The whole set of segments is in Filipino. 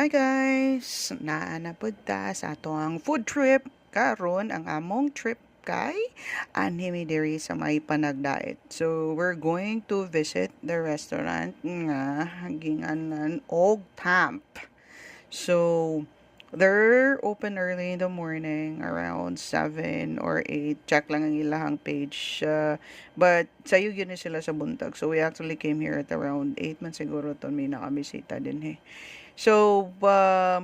Hi guys! Naa pud ta sa atong food trip. Karon ang among trip kay anime diri sa may Panagdait. So we're going to visit the restaurant nga ginganan og Tamp. So they're open early in the morning around 7 or 8. Check lang ang ilahang page. But sayo yun sila sa buntag. So we actually came here at around 8 man siguro to may nakabisita din So,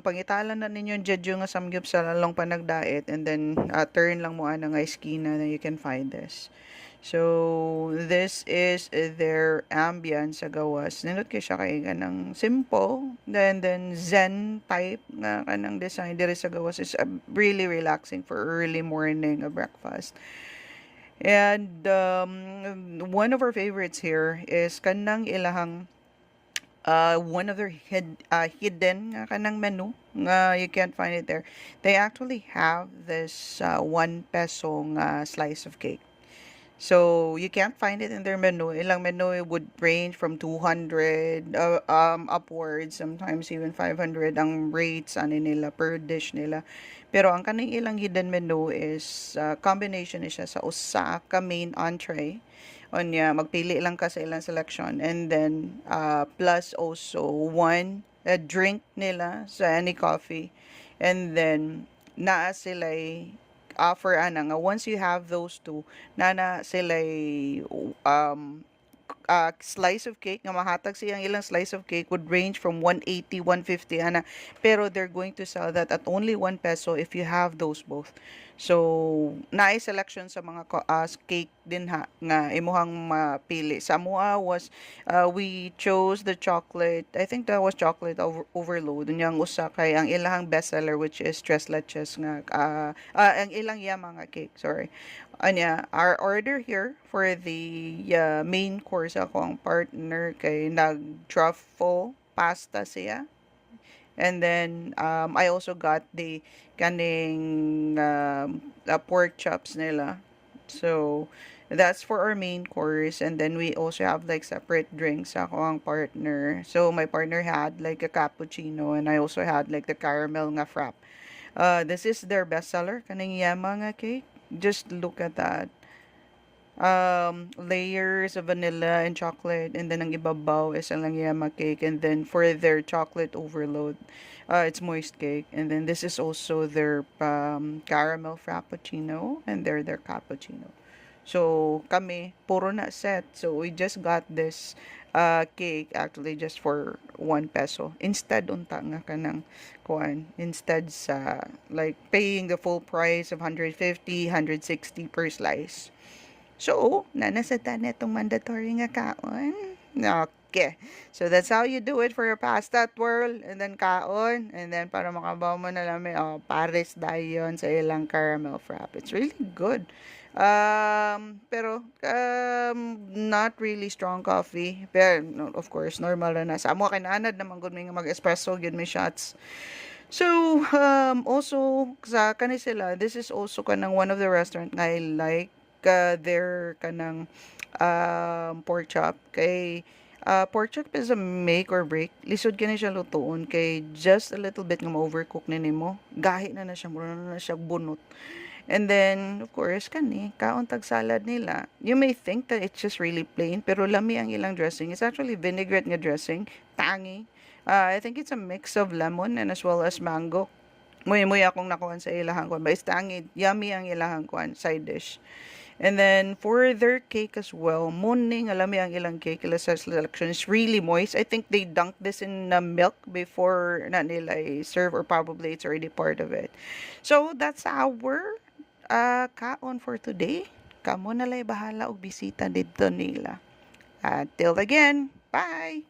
pangitalan na ninyo dyan nga samgyup sa lalong panagdait and then turn lang mo nga eskina na you can find this. So, this is their ambience sa gawas. Nindot kayo siya kay kanang simple, then zen type nga kanang design diri sa gawas is really relaxing for early morning breakfast. And one of our favorites here is kanang ilahang one of their hidden nga kanang menu nga you can't find it there. They actually have this 1 peso slice of cake. So you can't find it in their menu. Ilang menu it would range from 200 upwards, sometimes even 500 ang rates ani nila per dish nila. Pero ang kaning ilang hidden menu is combination siya sa usa ka main entree. Onya, magpili lang ka sa ilang selection and then plus also one drink nila sa any coffee. And then naa sila offer nga once you have those two nana sila slice of cake nga mahatag siyang ilang slice of cake would range from 180 150 pero they're going to sell that at only 1 peso if you have those both. So naay selection sa mga cake din nga imuhang mapili. Sa mua was we chose the chocolate. I think that was chocolate overload. Yang usa kay ang ilahang bestseller which is tres leches nga ang ilang yama nga cake, sorry. Anya, our order here for the main course ako ang partner kay nag-truffle pasta siya. And then I also got the kaning pork chops nila. So that's for our main course, and then we also have like separate drinks ako ang partner. So my partner had like a cappuccino and I also had like the caramel nga frap. This is their bestseller kaning yama nga cake. Just look at that. Layers of vanilla and chocolate, and then ang ibabaw is ang yama cake, and then for their chocolate overload it's moist cake, and then this is also their caramel frappuccino and their cappuccino. So kami puro na set, so we just got this cake actually just for 1 peso instead unta nga kanang kuan, instead sa like paying the full price of 150 160 per slice. So, nanasatan na itong mandatory nga kaon. Okay. So, that's how you do it for your pasta twirl. And then kaon. And then, para makabaw mo na lang pares dayon sa ilang caramel frap. It's really good. Pero, not really strong coffee. Pero, no, of course, normal na. Sa amo kinanad naman gud may mag-espresso, gud may shots. So, also, sa kanisila, this is also kanang one of the restaurant nga I like. Their kanang pork chop kay pork chop is a make or break. Lisod kani siya lutuon kay just a little bit nga ma-overcook ni nimo gahi na siya, mura na siya bunot. And then of course kani kaon tag salad nila, you may think that it's just really plain pero lami ang ilang dressing. It's actually vinaigrette nga dressing, tangy. I think it's a mix of lemon and as well as mango. Muy akong nakuha sa ilahang kwan, but it's tangy, yummy ang ilahang kwan side dish. And then for their cake as well, morning alami ang ilang cake ila sa selection is really moist. I think they dunk this in milk before na nila serve, or probably it's already part of it. So that's our kaon for today. Kamo na lay bahala og bisita dito nila. Till again, bye.